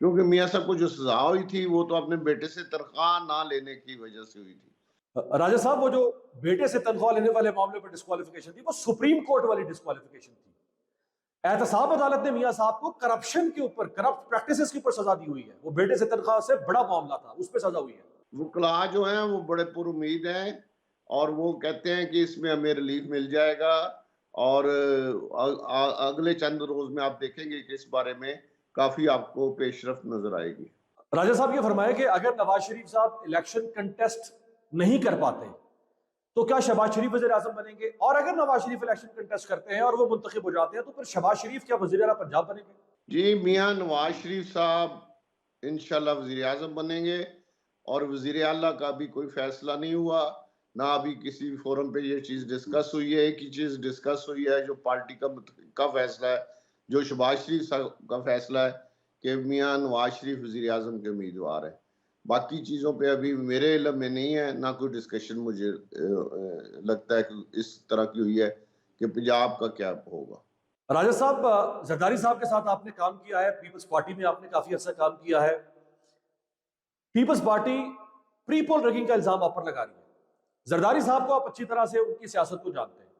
کیونکہ میاں صاحب کو جو سزا ہوئی تھی وہ تو اپنے بیٹے سے تنخواہ نہ لینے کی وجہ سے ہوئی تھی۔ راجہ صاحب وہ جو بیٹے سے تنخواہ لینے والے معاملے پر ڈسکوالیفیکیشن تھی وہ سپریم کورٹ والی ڈسکوالیفیکیشن تھی۔ احتساب عدالت نے میاں صاحب کو کرپشن کے اوپر، کرپٹ پریکٹسز کے اوپر سزا دی ہوئی ہے، وہ بیٹے سے تنخواہ سے بڑا معاملہ تھا، اس پہ سزا ہوئی ہے۔ وکلاء جو ہیں وہ بڑے پر امید ہیں اور وہ کہتے ہیں کہ اس میں ہمیں ریلیف مل جائے گا، اور اگلے چند روز میں آپ دیکھیں گے کہ اس بارے میں کافی آپ کو پیش رفت نظر آئے گی۔ راجہ صاحب یہ فرمائے کہ اگر نواز شریف صاحب الیکشن کنٹیسٹ نہیں کر پاتے تو کیا شہباز شریف وزیر اعظم بنیں گے؟ اور اگر نواز شریف الیکشن کنٹیسٹ کرتے ہیں اور وہ منتخب ہو جاتے ہیں تو پھر شہباز شریف کیا وزیر اعلیٰ پنجاب بنیں گے؟ جی، میاں نواز شریف صاحب انشاءاللہ وزیر اعظم بنیں گے، اور وزیر اعلیٰ کا بھی کوئی فیصلہ نہیں ہوا، نہ ابھی کسی فورم پہ یہ چیز ڈسکس ہوئی ہے۔ ایک ہی چیز ڈسکس ہوئی ہے جو پارٹی کا فیصلہ ہے، جو شہباز شریف صاحب کا فیصلہ ہے کہ میاں نواز شریف وزیر اعظم کے امیدوار ہیں۔ باقی چیزوں پہ ابھی میرے علم میں نہیں ہے، نہ کوئی ڈسکشن مجھے لگتا ہے کہ اس طرح کی ہوئی ہے کہ پنجاب کا کیا ہوگا۔ راجہ صاحب زرداری صاحب کے ساتھ آپ نے کام کیا ہے، پیپلز پارٹی میں آپ نے کافی عرصہ کام کیا ہے، پیپلز پارٹی پری پول ریگنگ کا الزام آپ پر لگا رہی ہے۔ زرداری صاحب کو آپ اچھی طرح سے ان کی سیاست کو جانتے ہیں،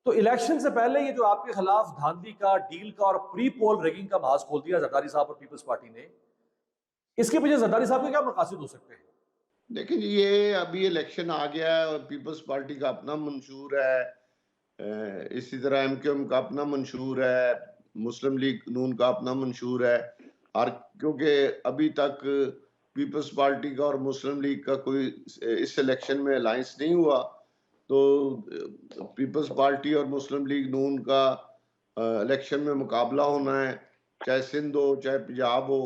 تو الیکشن سے پہلے یہ جو آپ کے خلاف دھاندلی کا، ڈیل کا اور پری پول ریگنگ کا محاذ کھول دیا زرداری صاحب اور پیپلز پارٹی نے، اس کے پیچھے زرداری صاحب کے کیا مقاصد ہو سکتے ہیں؟ دیکھیں جی، یہ ابھی الیکشن آ گیا ہے اور پیپلز پارٹی کا اپنا منشور ہے، اسی طرح ایم کیو ایم کا اپنا منشور ہے، مسلم لیگ نون کا اپنا منشور ہے، اور کیونکہ ابھی تک پیپلز پارٹی کا اور مسلم لیگ کا کوئی اس الیکشن میں الائنس نہیں ہوا، تو پیپلز پارٹی اور مسلم لیگ نون کا الیکشن میں مقابلہ ہونا ہے، چاہے سندھ ہو چاہے پنجاب ہو،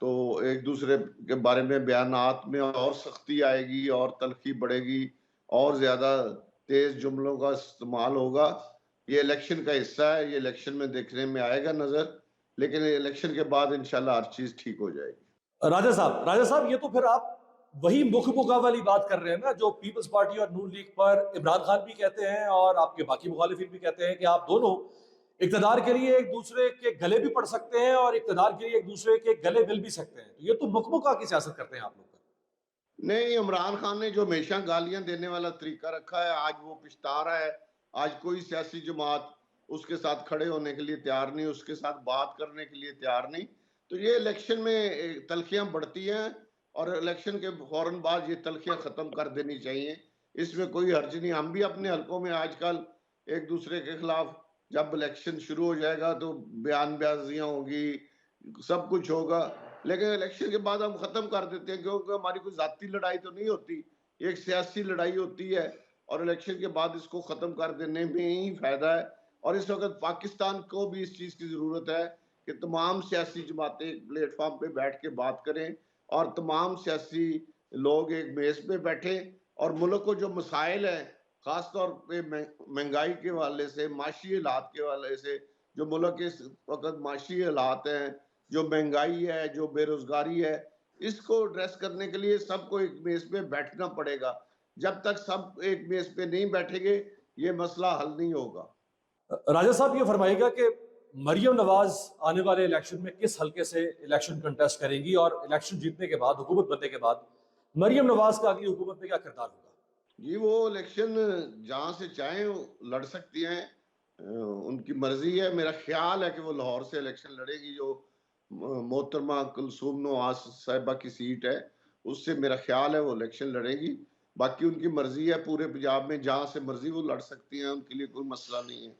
تو ایک دوسرے کے بارے میں بیانات میں اور سختی آئے گی اور تلخی بڑھے گی اور زیادہ تیز جملوں کا استعمال ہوگا۔ یہ الیکشن کا حصہ ہے، یہ الیکشن میں دیکھنے میں آئے گا نظر، لیکن الیکشن کے بعد انشاءاللہ ہر چیز ٹھیک ہو جائے گی۔ راجہ صاحب یہ تو پھر آپ وہی مکھ مکا والی بات کر رہے ہیں نا جو پیپلز پارٹی اور نون لیگ پر عمران خان بھی کہتے ہیں اور آپ کے باقی مخالفین بھی کہتے ہیں کہ آپ دونوں اقتدار کے لیے ایک دوسرے کے گلے بھی پڑ سکتے ہیں اور اقتدار کے لیے ایک دوسرے کے گلے مل بھی سکتے ہیں، تو یہ تو مکھ مکا کی سیاست کرتے ہیں آپ لوگ۔ نہیں، عمران خان نے جو ہمیشہ گالیاں دینے والا طریقہ رکھا ہے، آج وہ پچھتا رہا ہے۔ آج کوئی سیاسی جماعت اس کے ساتھ کھڑے ہونے کے لیے تیار نہیں، اس کے ساتھ بات کرنے کے لیے تیار نہیں، تو یہ الیکشن میں تلخیاں بڑھتی ہیں اور الیکشن کے فوراً بعد یہ تلخیاں ختم کر دینی چاہیے، اس میں کوئی حرج نہیں۔ ہم بھی اپنے حلقوں میں آج کل ایک دوسرے کے خلاف جب الیکشن شروع ہو جائے گا تو بیان بازیاں ہوں گی، سب کچھ ہوگا، لیکن الیکشن کے بعد ہم ختم کر دیتے ہیں، کیونکہ ہماری کوئی ذاتی لڑائی تو نہیں ہوتی، ایک سیاسی لڑائی ہوتی ہے، اور الیکشن کے بعد اس کو ختم کر دینے میں ہی فائدہ ہے۔ اور اس وقت پاکستان کو بھی اس چیز کی ضرورت ہے کہ تمام سیاسی جماعتیں ایک پلیٹ فارم پہ بیٹھ کے بات کریں اور تمام سیاسی لوگ ایک میز پہ بیٹھیں، اور ملک کو جو مسائل ہیں، خاص طور پہ مہنگائی کے حوالے سے، معاشی حالات کے حوالے سے، جو ملک کے اس وقت معاشی حالات ہیں، جو مہنگائی ہے، جو بے روزگاری ہے، اس کو ایڈریس کرنے کے لیے سب کو ایک میز پہ بیٹھنا پڑے گا۔ جب تک سب ایک میز پہ نہیں بیٹھیں گے یہ مسئلہ حل نہیں ہوگا۔ راجہ صاحب یہ فرمائے گا کہ مریم نواز آنے والے الیکشن میں کس حلقے سے الیکشن کنٹیسٹ کریں گی، اور الیکشن جیتنے کے بعد، حکومت بننے کے بعد مریم نواز کا اگلی حکومت میں کیا کردار ہوگا؟ جی، وہ الیکشن جہاں سے چاہیں لڑ سکتی ہیں، ان کی مرضی ہے۔ میرا خیال ہے کہ وہ لاہور سے الیکشن لڑے گی، جو محترمہ کلثوم نواز صاحبہ کی سیٹ ہے، اس سے میرا خیال ہے وہ الیکشن لڑے گی۔ باقی ان کی مرضی ہے، پورے پنجاب میں جہاں سے مرضی وہ لڑ سکتی ہیں، ان کے لیے کوئی مسئلہ نہیں ہے۔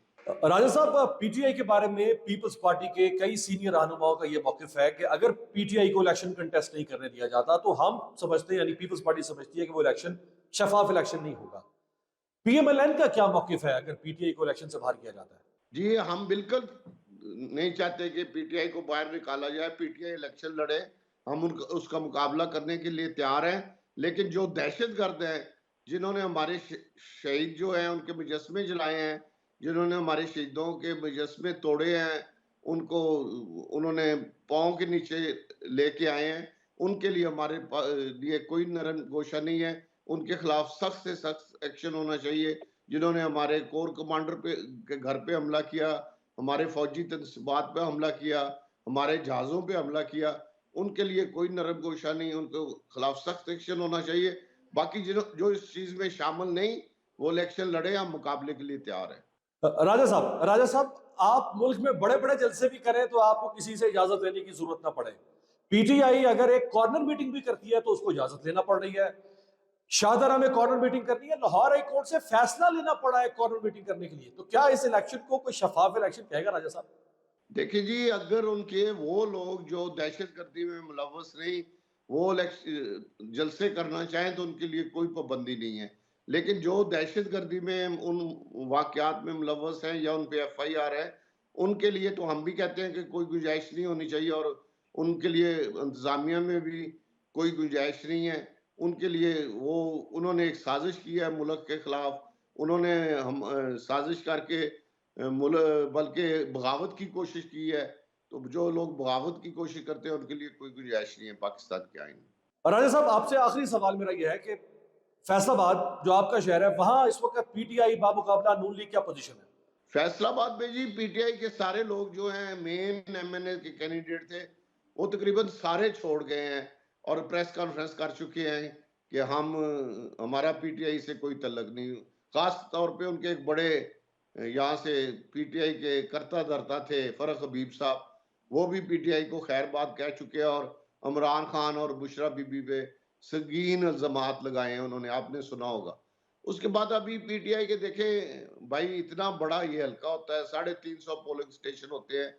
راجہ صاحب پی ٹی آئی کے بارے میں پیپلز پارٹی کے کئی سینئر رہنماؤں کا یہ موقف ہے کہ اگر پی ٹی آئی کو الیکشن کنٹیسٹ نہیں کرنے دیا جاتا تو ہم سمجھتے ہیں، یعنی پیپلز پارٹی سمجھتی ہے کہ وہ الیکشن شفاف الیکشن نہیں ہوگا۔ پی ایم ایل این کا کیا موقف ہے اگر پی ٹی آئی کو الیکشن سے باہر کیا جاتا ہے؟ جی، ہم بالکل نہیں چاہتے کہ پی ٹی آئی کو باہر نکالا جائے، پی ٹی آئی الیکشن لڑے، ہم اس کا مقابلہ کرنے کے لیے تیار ہیں، لیکن جو دہشت گرد ہیں، جنہوں نے ہمارے شہید جو ہیں ان کے مجسمے جلائے ہیں، جنہوں نے ہمارے شہیدوں کے مجسمے توڑے ہیں، انہوں نے پاؤں کے نیچے لے کے آئے ہیں، ان کے لیے ہمارے لیے کوئی نرم گوشہ نہیں ہے۔ ان کے خلاف سخت سے سخت ایکشن ہونا چاہیے۔ جنہوں نے ہمارے کور کمانڈر کے گھر پہ حملہ کیا، ہمارے فوجی تنصیبات پہ حملہ کیا، ہمارے جہازوں پہ حملہ کیا، ان کے لیے کوئی نرم گوشہ نہیں، ان کے خلاف سخت ایکشن ہونا چاہیے. باقی جو اس چیز میں شامل نہیں وہ الیکشن لڑے، ہم مقابلے کے لیے تیار ہیں. راجہ صاحب آپ ملک میں بڑے بڑے جلسے بھی کریں تو آپ کو کسی سے اجازت لینے کی ضرورت نہ پڑے. پی ٹی آئی اگر ایک کارنر میٹنگ بھی کرتی ہے تو اس کو اجازت لینا پڑ رہی ہے. شاہدرہ میں کارنر میٹنگ کرنی ہے، لاہور ہائی کورٹ سے فیصلہ لینا پڑا ہے کارنر میٹنگ کرنے کے لیے. تو کیا اس الیکشن کو کوئی شفاف الیکشن کہے گا راجہ صاحب؟ دیکھیں جی، اگر ان کے وہ لوگ جو دہشت گردی میں ملوث نہیں وہ جلسے کرنا چاہیں تو ان کے لیے کوئی پابندی نہیں ہے، لیکن جو دہشت گردی میں ان واقعات میں ملوث ہیں یا ان پہ ایف آئی آر ہے، ان کے لیے تو ہم بھی کہتے ہیں کہ کوئی گنجائش نہیں ہونی چاہیے، اور ان کے لیے انتظامیہ میں بھی کوئی گنجائش نہیں ہے. ان کے لیے انہوں نے ایک سازش کی ہے ملک کے خلاف، انہوں نے سازش کر کے بلکہ بغاوت کی کوشش کی ہے. تو جو لوگ بغاوت کی کوشش کرتے ہیں ان کے لیے کوئی گنجائش نہیں ہے پاکستان کے آئین میں. اور راجہ صاحب آپ سے آخری سوال میرا یہ ہے کہ فیصل آباد جو آپ کا شہر ہے وہاں اس وقت پی ٹی آئی بامقابلہ نون لیگ کیا پوزیشن ہے؟ فیصل آباد میں جی پی ٹی آئی کے سارے لوگ جو ہیں مین ایم این اے کے کینڈیڈیٹ تھے وہ تقریباً سارے چھوڑ گئے ہیں اور پریس کانفرنس کر چکے ہیں کہ ہمارا پی ٹی آئی سے کوئی تعلق نہیں. خاص طور پہ ان کے ایک بڑے یہاں سے پی ٹی آئی کے کرتا دھرتا تھے فرق حبیب صاحب، وہ بھی پی ٹی آئی کو خیر بات کہہ چکے ہیں، اور عمران خان اور بشرا بی بی پہ سنگین الزامات لگائے ہیں انہوں نے، آپ نے سنا ہوگا. اس کے بعد ابھی پی ٹی آئی کے دیکھیں بھائی اتنا بڑا یہ حلقہ ہوتا ہے، 350 پولنگ سٹیشن ہوتے ہیں،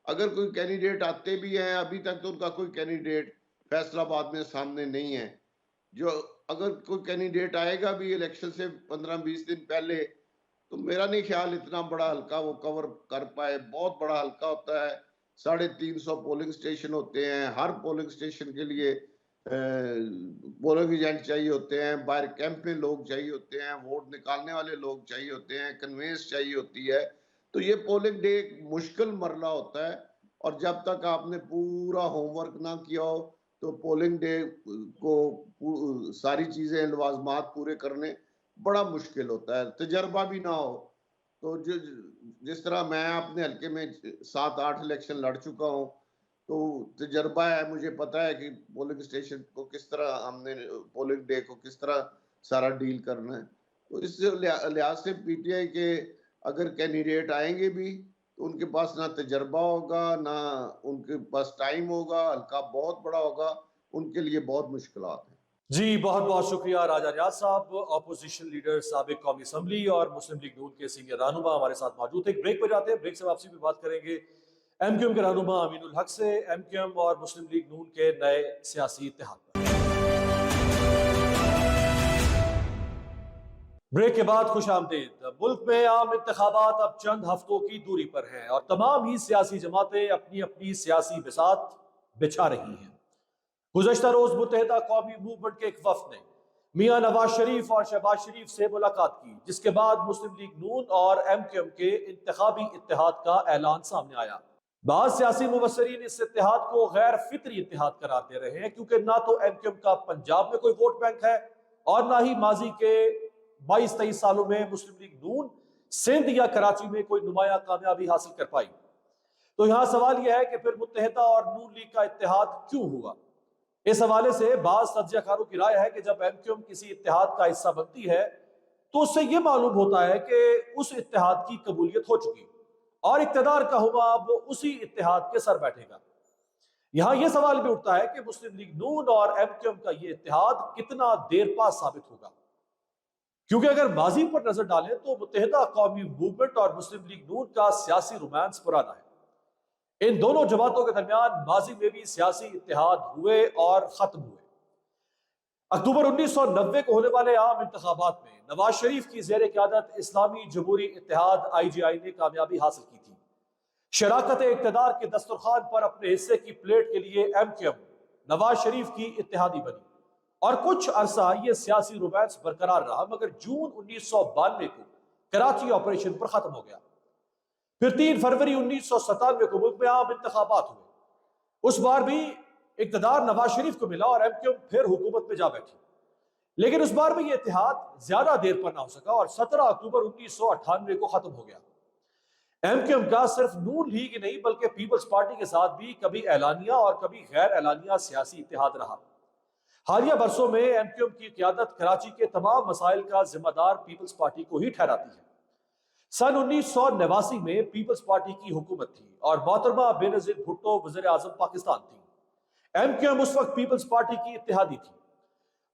اگر کوئی کینڈیڈیٹ آتے بھی ہیں ابھی تک تو ان کا کوئی کینڈیڈیٹ فیصل آباد میں سامنے نہیں ہے. جو اگر کوئی کینڈیڈیٹ آئے گا بھی الیکشن سے 15-20 دن پہلے تو میرا نہیں خیال اتنا بڑا حلقہ وہ کور کر پائے. بہت بڑا حلقہ ہوتا ہے، 350 پولنگ سٹیشن ہوتے ہیں، ہر پولنگ سٹیشن کے لیے پولنگ ایجنٹ چاہیے ہوتے ہیں، باہر کیمپ میں لوگ چاہیے ہوتے ہیں، ووٹ نکالنے والے لوگ چاہیے ہوتے ہیں، کنوینس چاہیے ہوتی ہے. تو یہ پولنگ ڈے ایک مشکل مرحلہ ہوتا ہے، اور جب تک آپ نے پورا ہوم ورک نہ کیا ہو تو پولنگ ڈے کو ساری چیزیں لوازمات پورے کرنے بڑا مشکل ہوتا ہے. تجربہ بھی نہ ہو تو جس طرح میں اپنے حلقے میں 7-8 الیکشن لڑ چکا ہوں تو تجربہ ہے، مجھے پتا ہے کہ پولنگ سٹیشن کو کس طرح ہم نے پولنگ ڈے کو کس طرح سارا ڈیل کرنا ہے. تو اس لحاظ سے پی ٹی آئی کے اگر کینڈیڈیٹ آئیں گے بھی تو ان کے پاس نہ تجربہ ہوگا نہ ان کے پاس ٹائم ہوگا، حلقہ بہت بڑا ہوگا، ان کے لیے بہت مشکلات ہیں. جی بہت بہت شکریہ راجہ ریاض صاحب. اپوزیشن لیڈر سابق قومی اسمبلی اور مسلم لیگ نون کے سینئر رہنما ہمارے ساتھ موجود ہیں. ایک بریک پہ جاتے ہیں، بریک سے واپسی بھی بات کریں گے ایم کیو ایم کے رہنما امین الحق سے، ایم کیو ایم اور مسلم لیگ نون کے نئے سیاسی اتحاد پر. بریک کے بعد خوش آمدید. ملک میں عام انتخابات اب چند ہفتوں کی دوری پر ہیں اور تمام ہی سیاسی جماعتیں اپنی اپنی سیاسی بساط بچھا رہی ہیں. گزشتہ روز متحدہ قومی موومنٹ کے ایک وفد نے میاں نواز شریف اور شہباز شریف سے ملاقات کی، جس کے بعد مسلم لیگ نون اور ایم کیو ایم کے انتخابی اتحاد کا اعلان سامنے آیا. بعض سیاسی مبصرین اس اتحاد کو غیر فطری اتحاد قرار دے رہے ہیں، کیونکہ نہ تو ایم کیو ایم کا پنجاب میں کوئی ووٹ بینک ہے اور نہ ہی ماضی کے 22-23 سالوں میں مسلم لیگ نون سندھ یا کراچی میں کوئی نمایاں کامیابی حاصل کر پائی. تو یہاں سوال یہ ہے کہ پھر متحدہ اور نون لیگ کا اتحاد کیوں ہوا؟ اس حوالے سے بعض تجزیہ کاروں کی رائے ہے کہ جب ایم کیو ایم کسی اتحاد کا حصہ بنتی ہے تو اس سے یہ معلوم ہوتا ہے کہ اس اتحاد کی قبولیت ہو چکی اور اقتدار کا ہوا اب اسی اتحاد کے سر بیٹھے گا. یہاں یہ سوال بھی اٹھتا ہے کہ مسلم لیگ نون اور ایم کیو ایم کا یہ اتحاد کتنا دیر پا ثابت ہوگا، کیونکہ اگر ماضی پر نظر ڈالیں تو متحدہ قومی موومنٹ اور مسلم لیگ نون کا سیاسی رومانس پرانا ہے. ان دونوں جماعتوں کے درمیان ماضی میں بھی سیاسی اتحاد ہوئے اور ختم ہوئے. اکتوبر 1990 کو ہونے والے عام انتخابات میں نواز شریف کی زیر قیادت اسلامی جمہوری اتحاد آئی جی آئی نے کامیابی حاصل کی تھی. شراکت اقتدار کے دسترخوان پر اپنے حصے کی پلیٹ کے لیے M Q M Nawaz Sharif کی اتحادی بنی اور کچھ عرصہ یہ سیاسی رومانس برقرار رہا، مگر جون 1992 کو کراچی آپریشن پر ختم ہو گیا. پھر 3 فروری 1997 کو ملک میں عام انتخابات ہوئے. اس بار بھی اقتدار نواز شریف کو ملا اور ایم کیو ایم پھر حکومت میں جا بیٹھی، لیکن اس بار بھی یہ اتحاد زیادہ دیر پر نہ ہو سکا اور 17 اکتوبر 1998 کو ختم ہو گیا. ایم کیو ایم کا صرف نون لیگ ہی نہیں بلکہ پیپلز پارٹی کے ساتھ بھی کبھی اعلانیہ اور کبھی غیر اعلانیہ سیاسی اتحاد رہا۔ حالیہ برسوں میں ایم کیو ایم کی قیادت کراچی کے تمام مسائل کا ذمہ دار پیپلز پارٹی کو ہی ٹھہراتی ہے۔ سن 1989 میں پیپلز پارٹی کی حکومت تھی اور محترمہ بے نظیر بھٹو وزیر اعظم پاکستان تھی۔ ایم کیو ایم اس وقت پیپلز پارٹی کی اتحادی تھی۔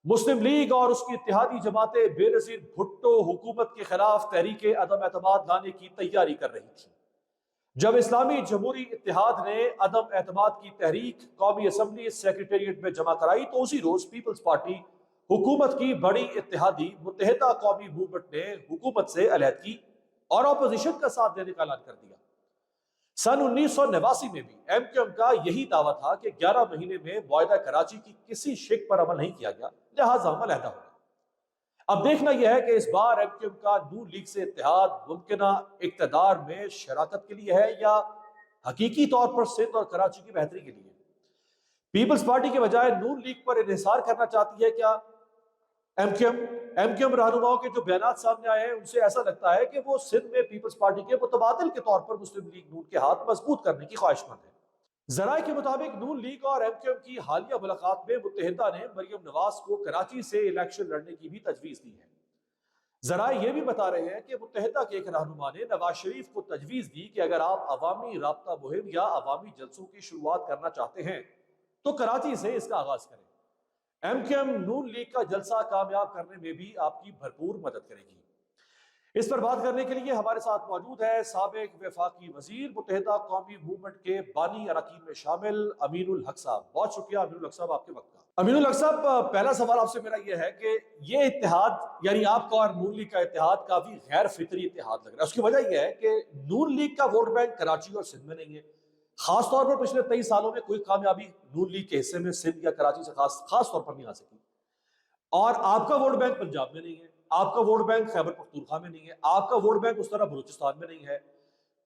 مسلم لیگ اور اس کی اتحادی جماعتیں بے نظیر بھٹو حکومت کے خلاف تحریک عدم اعتماد لانے کی تیاری کر رہی تھی۔ جب اسلامی جمہوری اتحاد نے عدم اعتماد کی تحریک قومی اسمبلی سیکریٹریٹ میں جمع کرائی تو اسی روز پیپلز پارٹی حکومت کی بڑی اتحادی متحدہ قومی موومنٹ نے حکومت سے علیحدگی اور اپوزیشن کا ساتھ دینے کا اعلان کر دیا۔ سن 1989 میں بھی ایم کیو ایم کا یہی دعویٰ تھا کہ 11 مہینے میں معاہدہ کراچی کی کسی شق پر عمل نہیں کیا گیا، لہٰذا ہم علیحدہ ہو گئے۔ اب دیکھنا یہ ہے کہ اس بار ایم کیو ایم کا نون لیگ سے اتحاد ممکنہ اقتدار میں شراکت کے لیے ہے یا حقیقی طور پر سندھ اور کراچی کی بہتری کے لیے۔ پیپلز پارٹی کے بجائے نون لیگ پر انحصار کرنا چاہتی ہے کیا ایم کیو ایم رہنماؤں کے جو بیانات سامنے آئے ہیں ان سے ایسا لگتا ہے کہ وہ سندھ میں پیپلز پارٹی کے متبادل کے طور پر مسلم لیگ نون کے ہاتھ مضبوط کرنے کی خواہش مند ہے۔ ذرائع کے مطابق نون لیگ اور ایم کیو ایم کی حالیہ ملاقات میں متحدہ نے مریم نواز کو کراچی سے الیکشن لڑنے کی بھی تجویز دی ہے۔ ذرائع یہ بھی بتا رہے ہیں کہ متحدہ کے ایک رہنما نے نواز شریف کو تجویز دی کہ اگر آپ عوامی رابطہ مہم یا عوامی جلسوں کی شروعات کرنا چاہتے ہیں تو کراچی سے اس کا آغاز کریں۔ ایم کیو ایم نون لیگ کا جلسہ کامیاب کرنے میں بھی آپ کی بھرپور مدد کرے گی۔ اس پر بات کرنے کے لیے ہمارے ساتھ موجود ہے سابق وفاقی وزیر متحدہ قومی موومنٹ کے بانی اراکین میں شامل امین الحق صاحب۔ بہت شکریہ امین الحق صاحب آپ کے وقت کا۔ امین الحق صاحب، پہلا سوال آپ سے میرا یہ ہے کہ یہ اتحاد یعنی آپ کا اور نون لیگ کا اتحاد کافی غیر فطری اتحاد لگ رہا ہے۔ اس کی وجہ یہ ہے کہ نون لیگ کا ووٹ بینک کراچی اور سندھ میں نہیں ہے، خاص طور پر پچھلے 23 سالوں میں کوئی کامیابی نون لیگ کے حصے میں سندھ یا کراچی سے خاص طور پر نہیں آ سکی، اور آپ کا ووٹ بینک پنجاب میں نہیں ہے، آپ کا ووٹ بینک خیبر پختونخوا میں نہیں ہے، آپ کا ووٹ بینک اس طرح بلوچستان میں نہیں ہے،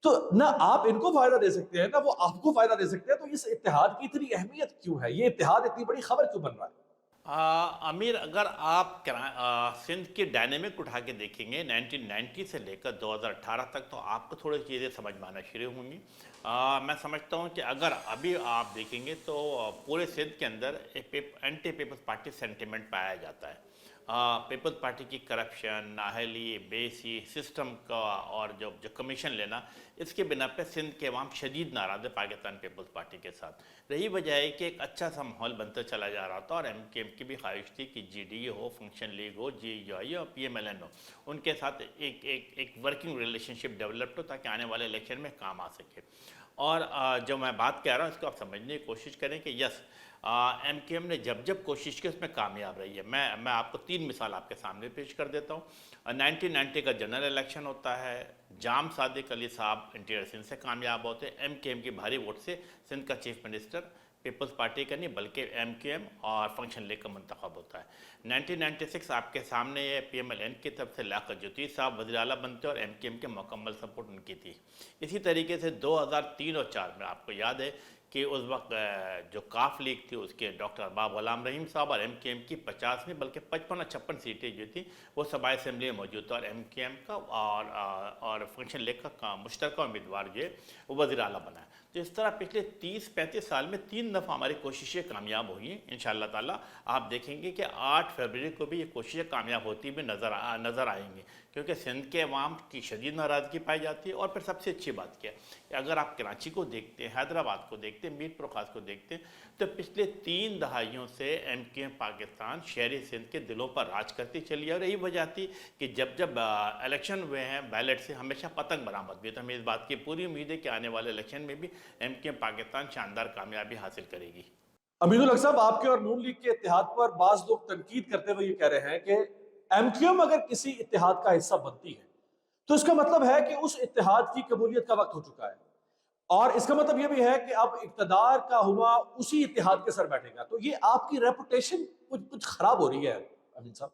تو نہ آپ ان کو فائدہ دے سکتے ہیں نہ وہ آپ کو فائدہ دے سکتے ہیں، تو اس اتحاد کی اتنی اہمیت کیوں ہے؟ یہ اتحاد اتنی بڑی خبر کیوں بن رہا ہے؟ امیر، اگر آپ سندھ کی ڈائنامک اٹھا کے دیکھیں گے 1990 سے لے کر 2018 تک تو آپ کو تھوڑی چیزیں سمجھ میں آنا شروع ہوں گی۔ میں سمجھتا ہوں کہ اگر ابھی آپ دیکھیں گے تو پورے سندھ کے اندر اینٹی پیپلز پارٹی سینٹیمنٹ پایا جاتا ہے۔ پیپلز پارٹی کی کرپشن، نااہلی، بیسی سسٹم کا اور جو کمیشن لینا، اس کے بنا پہ سندھ کے عوام شدید ناراض ہے پاکستان پیپلز پارٹی کے ساتھ۔ رہی وجہ ہے کہ ایک اچھا سا ماحول بنتا چلا جا رہا تھا اور ایم کیو ایم کی بھی خواہش تھی کہ جی ڈی ہو، فنکشن لیگ ہو، جی یو آئی اور پی ایم ایل این ہو، ان کے ساتھ ایک ورکنگ ریلیشن شپ ڈیولپڈ ہو تاکہ آنے والے الیکشن میں کام آ سکے۔ اور جو میں بات کہہ رہا ہوں اس کو آپ سمجھنے کی کوشش کریں کہ یس، ایم کیو ایم نے جب کوشش کی اس میں کامیاب رہی ہے۔ میں آپ کو 3 مثال آپ کے سامنے پیش کر دیتا ہوں۔ 1990 کا جنرل الیکشن ہوتا ہے، جام صادق علی صاحب انٹیریئر سندھ سے کامیاب ہوتے، ایم کیو ایم کی بھاری ووٹ سے سندھ کا چیف منسٹر پیپلز پارٹی کا نہیں بلکہ ایم کیو ایم اور فنکشن لیگ کا منتخب ہوتا ہے۔ 1996 آپ کے سامنے یہ پی ایم ایل این کی طرف سے لیاقت جوتی صاحب وزیر اعلیٰ بنتے اور ایم کیو ایم کے مکمل سپورٹ ان کی تھی۔ اسی طریقے سے 2003 اور 2004 میں آپ کو یاد ہے کہ اس وقت جو کاف لیگ تھی اس کے ڈاکٹر ارباب غلام رحیم صاحب اور ایم کیو ایم کی 50 نہیں بلکہ 55 اور 56 سیٹیں جو تھیں وہ صوبائی اسمبلی میں موجود تھا، اور ایم کیو ایم کا اور فنکشن لیگ کا مشترکہ امیدوار جو ہے وہ وزیر اعلیٰ بنا ہے۔ تو اس طرح پچھلے 30-35 سال میں 3 دفعہ ہماری کوششیں کامیاب ہوئی ہیں۔ انشاءاللہ تعالیٰ آپ دیکھیں گے کہ 8 فروری کو بھی یہ کوششیں کامیاب ہوتی بھی نظر آئیں گی، کیونکہ سندھ کے عوام کی شدید ناراضگی پائی جاتی ہے۔ اور پھر سب سے اچھی بات کیا ہے کہ اگر آپ کراچی کو دیکھتے ہیں، حیدرآباد کو دیکھتے ہیں، میر پرخاص کو دیکھتے ہیں، تو پچھلے 3 دہائیوں سے ایم کیو ایم پاکستان شہری سندھ کے دلوں پر راج کرتی چلی ہے، اور یہی وجہ تھی کہ جب الیکشن ہوئے ہیں بیلٹ سے ہمیشہ پتنگ برآمد بھی ہے۔ تو ہمیں اس بات کی پوری امید ہے کہ آنے والے الیکشن میں بھی ایم کیو ایم پاکستان شاندار کامیابی حاصل کرے گی۔ امین الحق صاحب، آپ کے اور نون لیگ کے اتحاد پر بعض لوگ تنقید کرتے ہوئے یہ کہہ رہے ہیں کہ ایم کیو ایم اگر کسی اتحاد کا حصہ بنتی ہے تو اس کا مطلب ہے کہ اس اتحاد کی قبولیت کا وقت ہو چکا ہے، اور اس کا مطلب یہ بھی ہے کہ اب اقتدار کا ہوا اسی اتحاد کے سر بیٹھے گا۔ تو یہ آپ کی ریپوٹیشن کچھ خراب ہو رہی ہے امین صاحب۔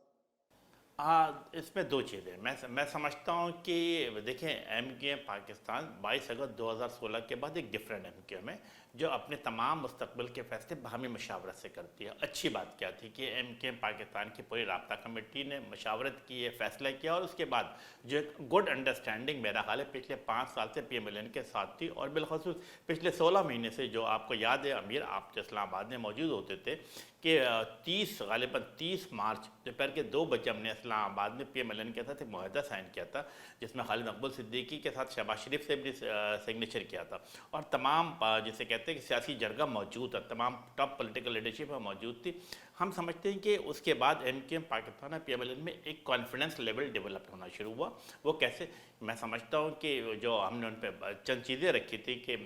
اس میں 2 چیزیں میں سمجھتا ہوں کہ دیکھیں، ایم کیو ایم پاکستان 22 اگست 2016 کے بعد ایک ڈفرینٹ ایم کیو ایم ہے۔ جو اپنے تمام مستقبل کے فیصلے باہمی مشاورت سے کرتی ہے. اچھی بات کیا تھی کہ ایم کیو ایم پاکستان کی پوری رابطہ کمیٹی نے مشاورت کی ہے, فیصلہ کیا, اور اس کے بعد جو ایک گڈ انڈرسٹینڈنگ میرا خیال ہے پچھلے 5 سال سے پی ایم ایل این کے ساتھ تھی, اور بالخصوص پچھلے 16 مہینے سے جو آپ کو یاد ہے امیر, آپ جو اسلام آباد میں موجود ہوتے تھے, کہ 30 مارچ دوپہر کے 2 بجے ہم نے اسلام آباد میں پی ایم ایل این کے ساتھ ایک معاہدہ سائن کیا تھا, جس میں خالد مقبول صدیقی کے ساتھ شہباز شریف سے بھی سگنیچر کیا تھا, اور تمام جسے کہتے ہیں کہ سیاسی جرگہ موجود تھا, تمام ٹاپ پولیٹیکل لیڈرشپ موجود تھی. ہم سمجھتے ہیں کہ اس کے بعد M Q M Pakistan P M L N میں ایک کانفیڈنس لیول ڈیولپ ہونا شروع ہوا. وہ کیسے؟ میں سمجھتا ہوں کہ جو ہم نے ان پہ چند چیزیں رکھی تھی کہ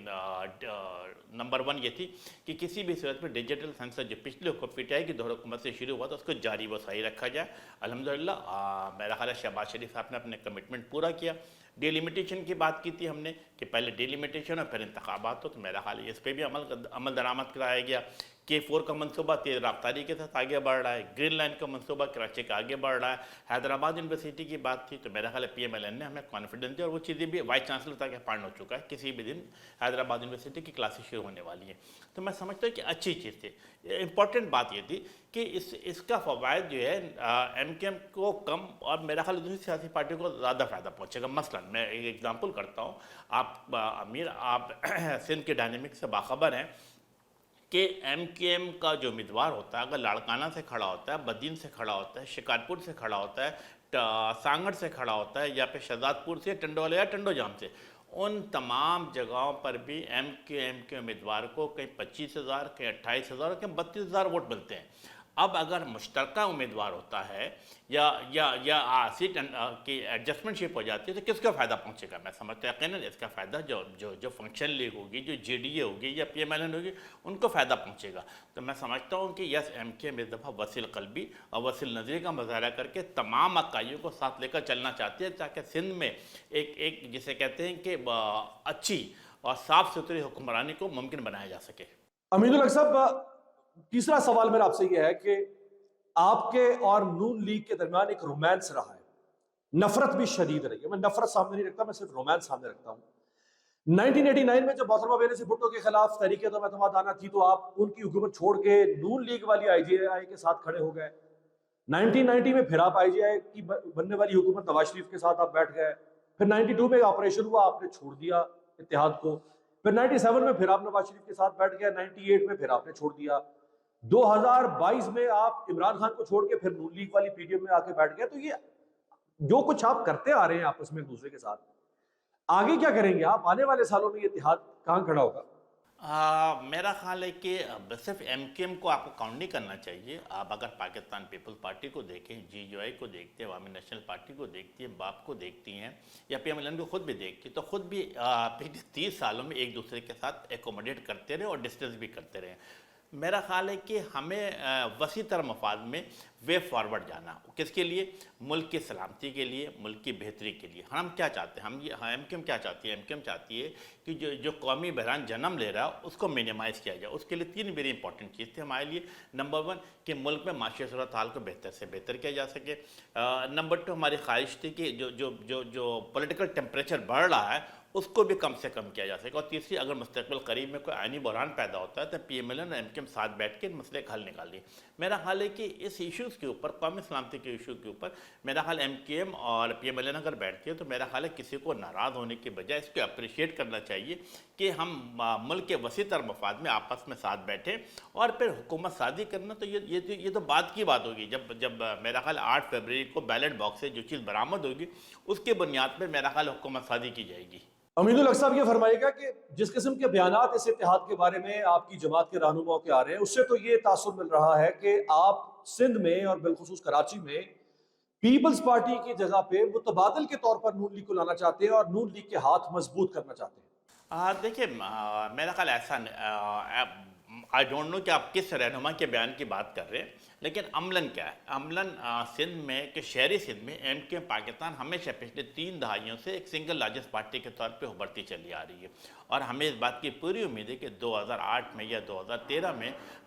نمبر 1 یہ تھی کہ کسی بھی صورت میں ڈیجیٹل سینسر جو پچھلے پی ٹی آئی کی دور حکومت سے شروع ہوا تھا اس کو جاری و ساری رکھا جائے. الحمدللہ میرا خیال ہے شہباز شریف صاحب نے اپنے کمٹمنٹ پورا کیا. ڈی لیمیٹیشن کی بات کی تھی ہم نے کہ پہلے ڈی لیمیٹیشن اور پھر انتخابات ہو, تو میرا خیال ہے اس پہ بھی عمل درآمد کرایا گیا. K4 کا منصوبہ تیز رفتاری کے ساتھ آگے بڑھ رہا ہے. گرین لائن کا منصوبہ کراچی کا آگے بڑھ رہا ہے. حیدرآباد یونیورسٹی کی بات تھی تو میرا خیال ہے پی ایم ایل این نے ہمیں کانفیڈنس دیا, اور وہ چیزیں بھی وائس چانسلر تک پڑھنا ہو چکا ہے. کسی بھی دن حیدرآباد یونیورسٹی کی کلاسز شروع ہونے والی ہیں. تو میں سمجھتا ہوں کہ اچھی چیز تھی. امپورٹنٹ بات یہ تھی کہ اس کا فوائد جو ہے ایم کیو ایم کو کم, اور میرا خیال دوسری سیاسی پارٹیوں کو زیادہ فائدہ پہنچے گا. مثلا میں ایک ایگزامپل کرتا ہوں. آپ امیر, آپ سندھ کے ڈائنامک سے باخبر ہیں کہ ایم کیو ایم کا جو امیدوار ہوتا ہے اگر لاڑکانہ سے کھڑا ہوتا ہے, بدین سے کھڑا ہوتا ہے, شکارپور سے کھڑا ہوتا ہے, سانگڑ سے کھڑا ہوتا ہے, یا پھر شہزاد پور سے, ٹنڈوالہ یا ٹنڈو جام سے, ان تمام جگہوں پر بھی ایم کیو ایم کے امیدوار کو کہیں 25,000, کہیں 28,000, کہیں 32,000 ووٹ ملتے ہیں. اب اگر مشترکہ امیدوار ہوتا ہے یا سیٹ کی ایڈجسٹمنٹ شپ ہو جاتی ہے تو کس کا فائدہ پہنچے گا؟ میں سمجھتا ہوں یقیناً اس کا فائدہ جو فنکشن لیگ ہوگی, جو جے ڈی اے ہوگی یا پی ایم ایل این ہوگی, ان کو فائدہ پہنچے گا. تو میں سمجھتا ہوں کہ یس, ایم کیو ایم اس دفعہ وسیع قلبی اور وسیع نظری کا مظاہرہ کر کے تمام اکائیوں کو ساتھ لے کر چلنا چاہتی ہے, تاکہ سندھ میں ایک جسے کہتے ہیں کہ اچھی اور صاف ستھری حکمرانی کو ممکن بنایا جا سکے. امین الحق صاحب, تیسرا سوال میرا آپ سے یہ ہے کہ آپ کے اور نون لیگ کے درمیان ایک رومانس رہا ہے, نفرت بھی شدید رہی ہے. میں نفرت سامنے نہیں رکھتا, میں صرف رومانس سامنے رکھتا ہوں. 1989 میں جب محترمہ بینظیر بھٹو کے خلاف تحریک عدم اعتماد آنا تھی تو آپ ان کی حکومت چھوڑ کے نون لیگ والی آئی جی آئی کے ساتھ کھڑے ہو گئے. 1990 میں پھر آپ آئی جی آئی کی بننے والی حکومت نواز شریف کے ساتھ آپ بیٹھ گئے. پھر 92 میں آپریشن ہوا, آپ نے چھوڑ دیا اتحاد کو. پھر 97 میں پھر آپ نواز شریف کے ساتھ بیٹھ گئے. 98 میں پھر آپ نے چھوڑ دیا. 2022 میں آپ عمران خان کو چھوڑ کے پھر نون لیگ والی پی ڈی ایم میں آ کے بیٹھ گئے. تو یہ جو کچھ آپ کرتے آ رہے ہیں آپس میں ایک دوسرے کے ساتھ, آگے کیا کریں گے آپ؟ آنے والے سالوں میں یہ اتحاد کہاں کھڑا ہوگا؟ میرا خیال ہے کہ صرف ایم کیو ایم کو آپ کو کاؤنٹ نہیں کرنا چاہیے. آپ اگر پاکستان پیپلز پارٹی کو دیکھیں, جی جو آئی کو دیکھتے ہیں, عوامی نیشنل پارٹی کو دیکھتی ہیں, باپ کو دیکھتی ہیں, یا پی ایم ایل این کو خود بھی دیکھتی ہیں, تو خود بھی پچھلے 30 سالوں میں ایک دوسرے کے ساتھ ایکوموڈیٹ کرتے رہے اور ڈسکس بھی کرتے رہے. میرا خیال ہے کہ ہمیں وسیع تر مفاد میں وے فارورڈ جانا. کس کے لیے؟ ملک کی سلامتی کے لیے, ملک کی بہتری کے لیے. ہم کیا چاہتے ہیں؟ ایم کیو ایم کیا چاہتی ہے؟ ایم کیو ایم چاہتی ہے کہ جو قومی بحران جنم لے رہا ہے اس کو مینیمائز کیا جائے. اس کے لیے 3 ویری امپورٹنٹ چیز تھی ہمارے لیے. نمبر 1 کہ ملک میں معاشی صورتحال کو بہتر سے بہتر کیا جا سکے. نمبر 2 ہماری خواہش تھی کہ جو پولیٹیکل ٹیمپریچر بڑھ رہا ہے اس کو بھی کم سے کم کیا جا سکے. اور تیسری, اگر مستقبل قریب میں کوئی آئینی بحران پیدا ہوتا ہے تو پی ایم ایل این اور ایم کیو ایم ساتھ بیٹھ کے مسئلے کا حل نکال لیں. میرا خیال ہے کہ اس ایشوز کے اوپر, قومی سلامتی کے ایشو کے اوپر, میرا خیال ایم کیو ایم اور پی ایم ایل این اگر بیٹھتی ہے تو میرا خیال ہے کسی کو ناراض ہونے کے بجائے اس کو اپریشیٹ کرنا چاہیے کہ ہم ملک کے وسیع تر مفاد میں آپس میں ساتھ بیٹھیں اور پھر حکومت سازی کرنا. تو یہ تو بات کی بات ہوگی. جب میرا خیال 8 فروری کو بیلٹ باکس سے جو چیز برآمد ہوگی اس کے بنیاد پر میرا خیال حکومت سازی کی جائے گی. امین الحق صاحب, یہ فرمائے گا کہ جس قسم کے بیانات اس اتحاد کے بارے میں آپ کی جماعت کے رہنماؤں کے آ رہے ہیں, اس سے تو یہ تاثر مل رہا ہے کہ آپ سندھ میں اور بالخصوص کراچی میں پیپلز پارٹی کی جگہ پہ متبادل کے طور پر نون لیگ کو لانا چاہتے ہیں اور نون لیگ کے ہاتھ مضبوط کرنا چاہتے ہیں. دیکھیں, میرا خیال ایسا آئی ڈونٹ نو کہ آپ کس رہنما کے بیان کی بات کر رہے ہیں, لیکن عملاً کیا ہے؟ عملاً سندھ میں کہ شہری سندھ میں ایم کیو ایم پاکستان ہمیشہ پچھلے 3 دہائیوں سے ایک سنگل لارجسٹ پارٹی کے طور پہ ابھرتی چلی آ رہی ہے. اور ہمیں اس بات کی پوری امید ہے کہ 2008 میں یا 2013 میں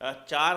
4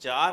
4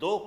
2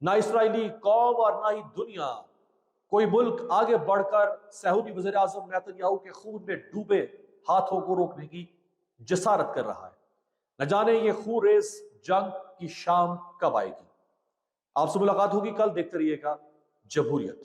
نہ اسرائیلی قوم اور نہ ہی دنیا کوئی ملک آگے بڑھ کر صہیونی وزیر اعظم نیتن یاہو کے خون میں ڈوبے ہاتھوں کو روکنے کی جسارت کر رہا ہے۔ نہ جانے یہ خون ریز جنگ کی شام کب آئے گی۔ آپ سے ملاقات ہوگی کل، دیکھتے رہیے گا جمہوریت۔